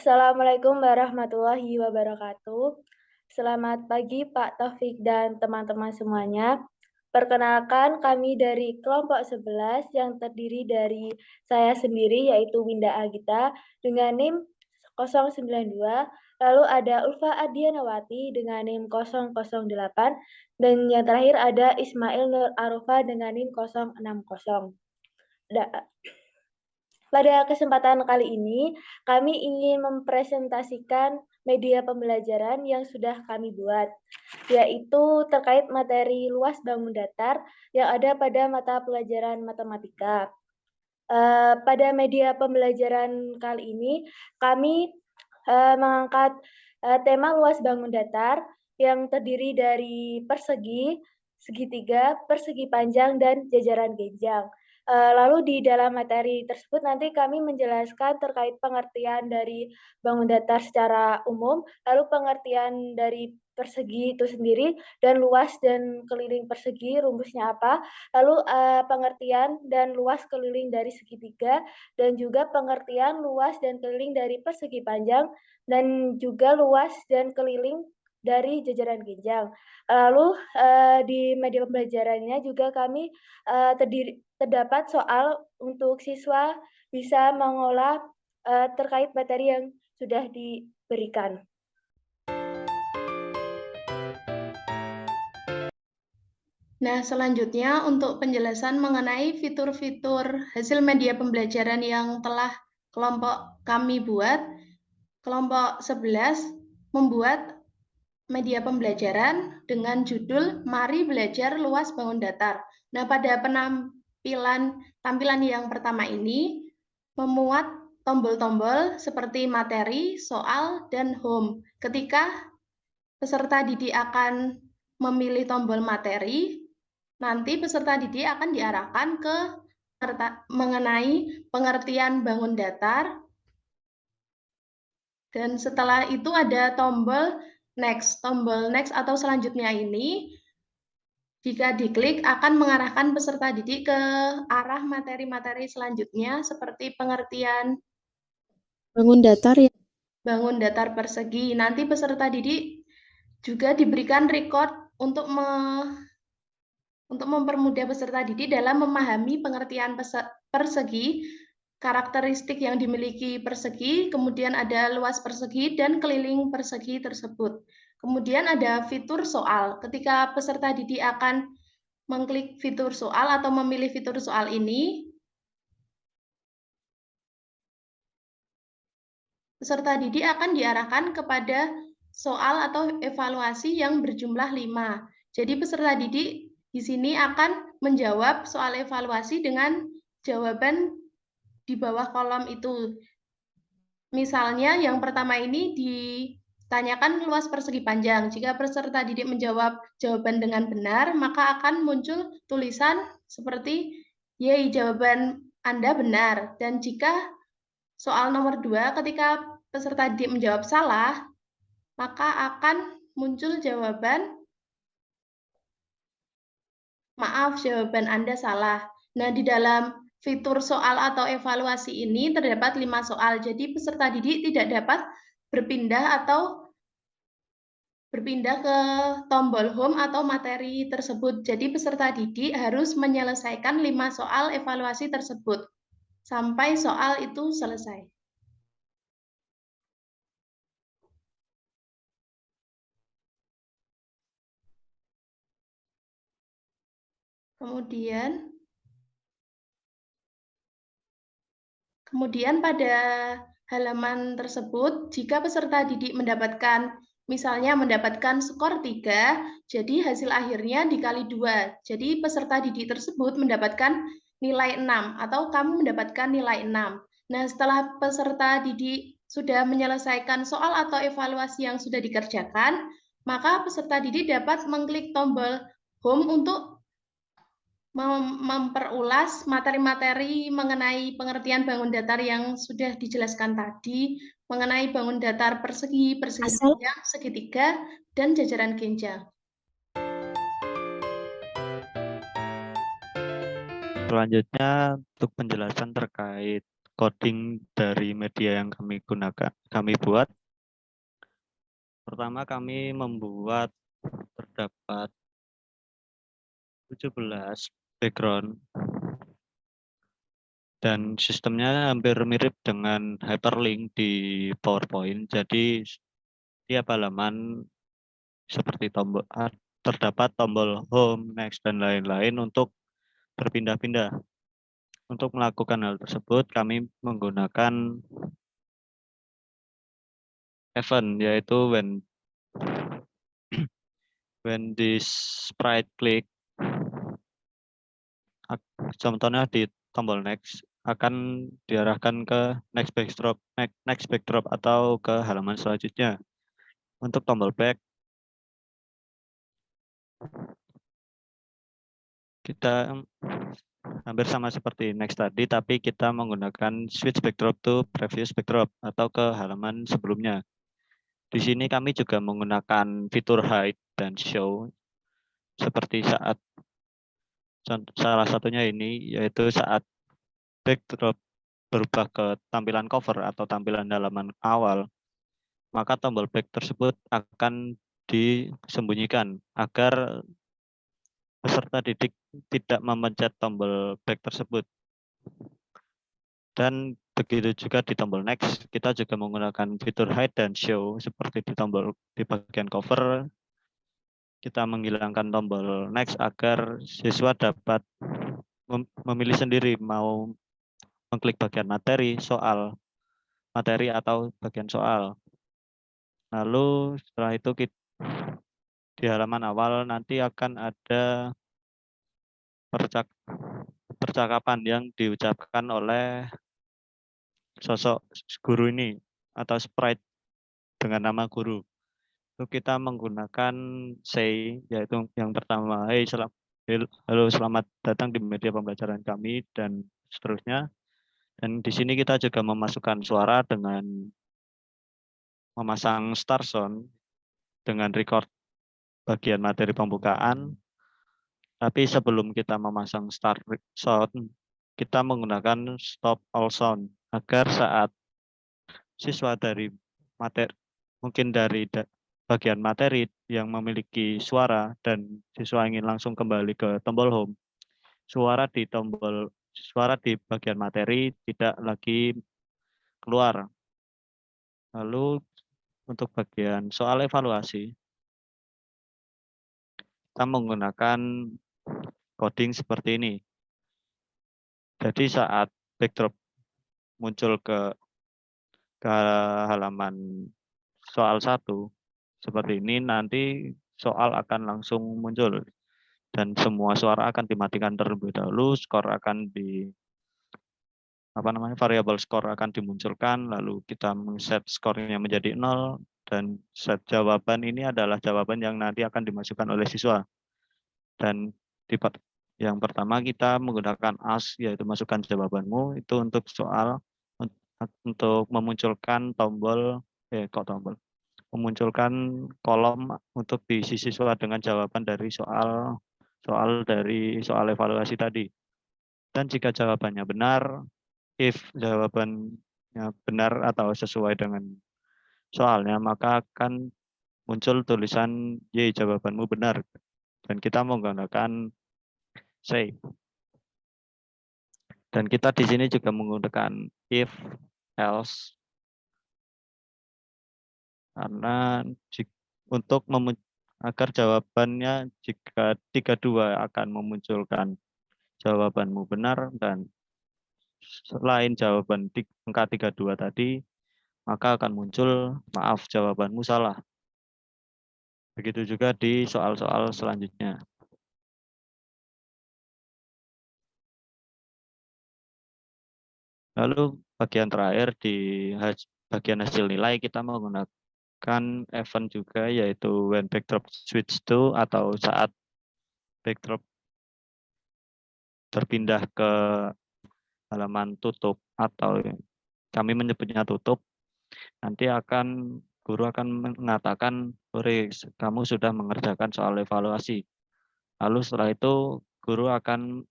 Assalamualaikum warahmatullahi wabarakatuh. Selamat pagi Pak Taufik dan teman-teman semuanya. Perkenalkan kami dari kelompok 11 yang terdiri dari saya sendiri yaitu Winda Agita dengan NIM 092, lalu ada Ulfa Adianawati dengan NIM 008, dan yang terakhir ada Ismail Nur Arufa dengan NIM 060. Pada kesempatan kali ini, kami ingin mempresentasikan media pembelajaran yang sudah kami buat, yaitu terkait materi luas bangun datar yang ada pada mata pelajaran matematika. Pada media pembelajaran kali ini, kami mengangkat tema luas bangun datar yang terdiri dari persegi, segitiga, persegi panjang, dan jajaran genjang. Lalu di dalam materi tersebut nanti kami menjelaskan terkait pengertian dari bangun datar secara umum, lalu pengertian dari persegi itu sendiri, dan luas dan keliling persegi rumusnya apa, lalu pengertian dan luas keliling dari segitiga, dan juga pengertian luas dan keliling dari persegi panjang, dan juga luas dan keliling dari jajaran genjang. Lalu di media pembelajarannya juga kami terdapat soal untuk siswa bisa mengolah terkait materi yang sudah diberikan. Nah, selanjutnya untuk penjelasan mengenai fitur-fitur hasil media pembelajaran yang telah kelompok kami buat, kelompok 11 membuat media pembelajaran dengan judul Mari Belajar Luas Bangun Datar. Nah, pada tampilan yang pertama ini memuat tombol-tombol seperti materi, soal, dan home. Ketika peserta didik akan memilih tombol materi, nanti peserta didik akan diarahkan ke mengenai pengertian bangun datar, dan setelah itu ada tombol next. Tombol next atau selanjutnya ini, jika diklik akan mengarahkan peserta didik ke arah materi-materi selanjutnya seperti pengertian bangun datar persegi. Nanti peserta didik juga diberikan record untuk mempermudah peserta didik dalam memahami pengertian persegi, karakteristik yang dimiliki persegi, kemudian ada luas persegi dan keliling persegi tersebut. Kemudian ada fitur soal. Ketika peserta didik akan mengklik fitur soal atau memilih fitur soal ini, peserta didik akan diarahkan kepada soal atau evaluasi yang berjumlah 5. Jadi peserta didik di sini akan menjawab soal evaluasi dengan jawaban di bawah kolom itu. Misalnya yang pertama ini ditanyakan luas persegi panjang. Jika peserta didik menjawab jawaban dengan benar, maka akan muncul tulisan seperti, "Yeay, jawaban Anda benar." Dan jika soal nomor 2, ketika peserta didik menjawab salah, maka akan muncul jawaban, "Maaf, jawaban Anda salah." Nah, di dalam fitur soal atau evaluasi ini terdapat 5 soal. Jadi peserta didik tidak dapat berpindah ke tombol home atau materi tersebut. Jadi peserta didik harus menyelesaikan 5 soal evaluasi tersebut sampai soal itu selesai. Kemudian pada halaman tersebut, jika peserta didik misalnya mendapatkan skor 3, jadi hasil akhirnya dikali 2. Jadi peserta didik tersebut mendapatkan nilai 6 atau kamu mendapatkan nilai 6. Nah, setelah peserta didik sudah menyelesaikan soal atau evaluasi yang sudah dikerjakan, maka peserta didik dapat mengklik tombol home untuk memperulas materi-materi mengenai pengertian bangun datar yang sudah dijelaskan tadi, mengenai bangun datar persegi, persegi panjang, segitiga, dan jajaran genjang. Selanjutnya untuk penjelasan terkait coding dari media yang kami buat. Pertama kami membuat terdapat 17 background dan sistemnya hampir mirip dengan hyperlink di PowerPoint. Jadi tiap halaman seperti terdapat tombol home, next, dan lain-lain untuk berpindah-pindah. Untuk melakukan hal tersebut, kami menggunakan event, yaitu when this sprite click, contohnya di tombol next, akan diarahkan ke next backdrop atau ke halaman selanjutnya. Untuk tombol back, kita hampir sama seperti next tadi, tapi kita menggunakan switch backdrop to previous backdrop atau ke halaman sebelumnya. Di sini kami juga menggunakan fitur hide dan show seperti salah satunya ini, yaitu saat backdrop berubah ke tampilan cover atau tampilan halaman awal, maka tombol back tersebut akan disembunyikan agar peserta didik tidak memencet tombol back tersebut. Dan begitu juga di tombol next, kita juga menggunakan fitur hide dan show seperti di bagian cover. Kita menghilangkan tombol next agar siswa dapat memilih sendiri mau mengklik bagian materi atau bagian soal. Lalu setelah itu di halaman awal nanti akan ada percakapan yang diucapkan oleh sosok guru ini atau sprite dengan nama guru. Itu kita menggunakan say, yaitu yang pertama, halo, selamat datang di media pembelajaran kami, dan seterusnya. Dan di sini kita juga memasukkan suara dengan memasang start sound dengan record bagian materi pembukaan. Tapi sebelum kita memasang start sound, kita menggunakan stop all sound agar saat siswa dari bagian materi yang memiliki suara dan siswa ingin langsung kembali ke tombol home, suara di bagian materi tidak lagi keluar. Lalu untuk bagian soal evaluasi, kita menggunakan coding seperti ini. Jadi saat backdrop muncul ke halaman soal 1 seperti ini, nanti soal akan langsung muncul dan semua suara akan dimatikan terlebih dahulu. Variabel skor akan dimunculkan, lalu kita men-set skornya menjadi 0, dan set jawaban ini adalah jawaban yang nanti akan dimasukkan oleh siswa. Dan yang pertama kita menggunakan ask, yaitu masukkan jawabanmu, itu untuk soal, untuk memunculkan memunculkan kolom untuk diisi siswa dengan jawaban dari soal evaluasi tadi. Dan jika jawabannya benar, if jawabannya benar atau sesuai dengan soalnya, maka akan muncul tulisan Y, jawabanmu benar. Dan kita menggunakan say. Dan kita di sini juga menggunakan if, else, karena agar jawabannya jika 32 akan memunculkan jawabanmu benar, dan selain jawaban angka 32 tadi, maka akan muncul maaf, jawabanmu salah. Begitu juga di soal-soal selanjutnya. Lalu bagian terakhir di bagian hasil nilai, kita menggunakan event juga, yaitu when backdrop switch to, atau saat backdrop berpindah ke halaman tutup, atau kami menyebutnya tutup, nanti guru akan mengatakan, "Sore, kamu sudah mengerjakan soal evaluasi." Lalu setelah itu guru akan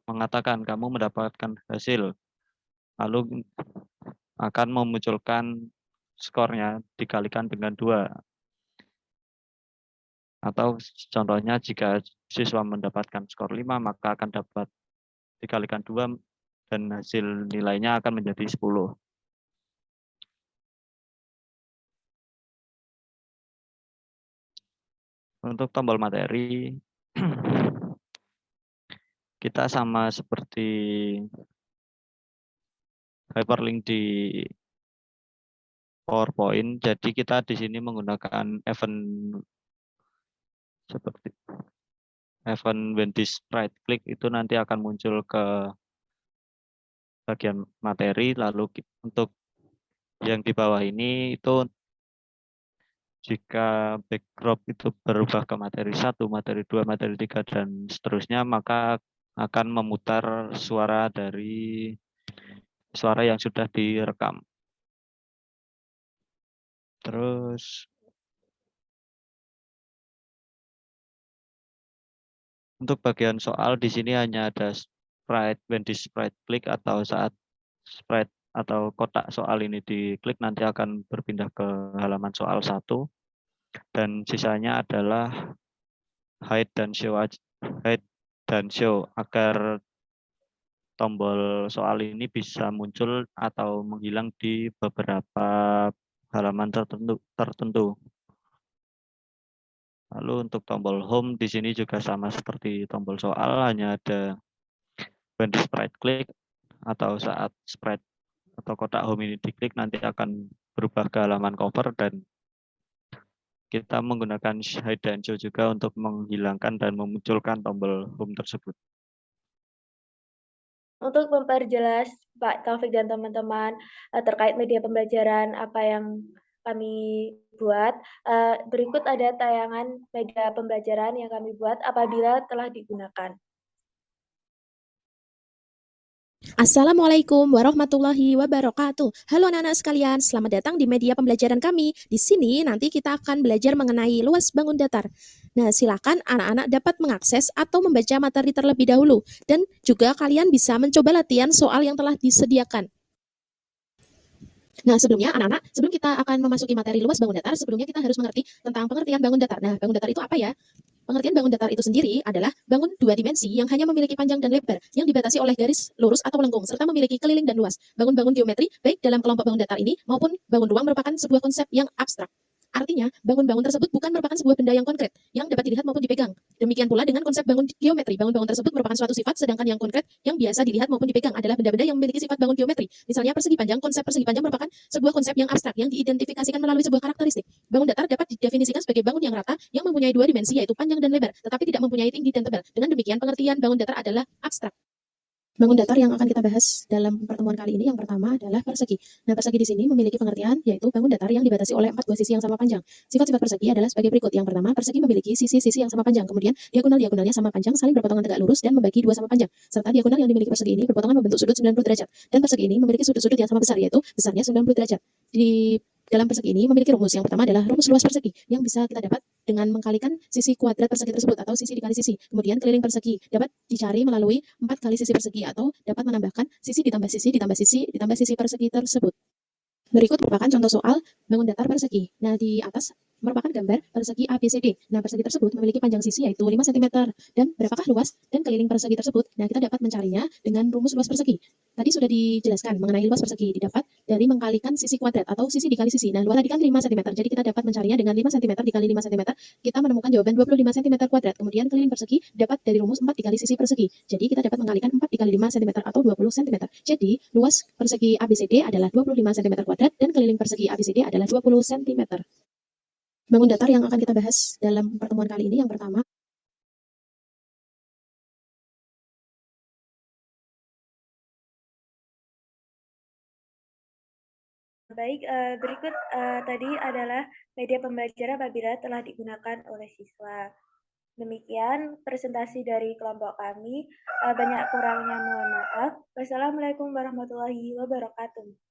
mengatakan, "Kamu mendapatkan hasil." lalu akan memunculkan skornya dikalikan dengan 2. Atau contohnya jika siswa mendapatkan skor 5, maka akan dapat dikalikan 2 dan hasil nilainya akan menjadi 10. Untuk tombol materi, kita sama seperti hyperlink di PowerPoint. Jadi kita di sini menggunakan event seperti event when this right click itu nanti akan muncul ke bagian materi. Lalu untuk yang di bawah ini itu jika backdrop itu berubah ke materi 1, materi 2, materi 3, dan seterusnya, maka akan memutar suara dari suara yang sudah direkam. Terus untuk bagian soal di sini hanya ada sprite when di sprite click, atau saat sprite atau kotak soal ini diklik nanti akan berpindah ke halaman soal 1, dan sisanya adalah hide dan show agar tombol soal ini bisa muncul atau menghilang di beberapa halaman tertentu. Lalu untuk tombol home di sini juga sama seperti tombol soal, hanya ada when di sprite click, atau saat sprite atau kotak home ini diklik nanti akan berubah ke halaman cover, dan kita menggunakan hide dan show juga untuk menghilangkan dan memunculkan tombol home tersebut. Untuk memperjelas Pak Taufik dan teman-teman terkait media pembelajaran apa yang kami buat, berikut ada tayangan media pembelajaran yang kami buat apabila telah digunakan. Assalamualaikum warahmatullahi wabarakatuh. Halo anak-anak sekalian, selamat datang di media pembelajaran kami. Di sini nanti kita akan belajar mengenai luas bangun datar. Nah, silakan anak-anak dapat mengakses atau membaca materi terlebih dahulu. Dan juga kalian bisa mencoba latihan soal yang telah disediakan. Nah, sebelumnya anak-anak, sebelum kita akan memasuki materi luas bangun datar, sebelumnya kita harus mengerti tentang pengertian bangun datar. Nah, bangun datar itu apa ya? Pengertian bangun datar itu sendiri adalah bangun 2 dimensi yang hanya memiliki panjang dan lebar, yang dibatasi oleh garis lurus atau melengkung, serta memiliki keliling dan luas. Bangun-bangun geometri, baik dalam kelompok bangun datar ini maupun bangun ruang merupakan sebuah konsep yang abstrak. Artinya, bangun-bangun tersebut bukan merupakan sebuah benda yang konkret, yang dapat dilihat maupun dipegang. Demikian pula dengan konsep bangun geometri, bangun-bangun tersebut merupakan suatu sifat, sedangkan yang konkret, yang biasa dilihat maupun dipegang adalah benda-benda yang memiliki sifat bangun geometri. Misalnya persegi panjang, konsep persegi panjang merupakan sebuah konsep yang abstrak, yang diidentifikasikan melalui sebuah karakteristik. Bangun datar dapat didefinisikan sebagai bangun yang rata, yang mempunyai 2 dimensi, yaitu panjang dan lebar, tetapi tidak mempunyai tinggi dan tebal. Dengan demikian, pengertian bangun datar adalah abstrak. Bangun datar yang akan kita bahas dalam pertemuan kali ini yang pertama adalah persegi. Nah, persegi di sini memiliki pengertian yaitu bangun datar yang dibatasi oleh 4 buah sisi yang sama panjang. Sifat-sifat persegi adalah sebagai berikut. Yang pertama, persegi memiliki sisi-sisi yang sama panjang, kemudian diagonal-diagonalnya sama panjang, saling berpotongan tegak lurus dan membagi 2 sama panjang. Serta diagonal yang dimiliki persegi ini berpotongan membentuk sudut 90 derajat. Dan persegi ini memiliki sudut-sudut yang sama besar, yaitu besarnya 90 derajat. Di dalam persegi ini memiliki rumus. Yang pertama adalah rumus luas persegi yang bisa kita dapat dengan mengkalikan sisi kuadrat persegi tersebut atau sisi dikali sisi. Kemudian keliling persegi dapat dicari melalui 4 kali sisi persegi atau dapat menambahkan sisi ditambah sisi ditambah sisi ditambah sisi persegi tersebut. Berikut merupakan contoh soal bangun datar persegi. Nah, di atas merupakan gambar persegi ABCD. Nah, persegi tersebut memiliki panjang sisi yaitu 5 cm. Dan berapakah luas dan keliling persegi tersebut? Nah, kita dapat mencarinya dengan rumus luas persegi. Tadi sudah dijelaskan mengenai luas persegi didapat dari mengkalikan sisi kuadrat atau sisi dikali sisi. Nah, luas tadi kan 5 cm. Jadi kita dapat mencarinya dengan 5 cm dikali 5 cm. Kita menemukan jawaban 25 cm kuadrat. Kemudian keliling persegi dapat dari rumus 4 dikali sisi persegi. Jadi kita dapat mengkalikan 4 dikali 5 cm atau 20 cm. Jadi luas persegi ABCD adalah 25 cm kuadrat dan keliling persegi ABCD adalah 20 cm. Bangun datar yang akan kita bahas dalam pertemuan kali ini yang pertama. Baik, berikut tadi adalah media pembelajaran apabila telah digunakan oleh siswa. Demikian presentasi dari kelompok kami. Banyak kurangnya mohon maaf. Wassalamualaikum warahmatullahi wabarakatuh.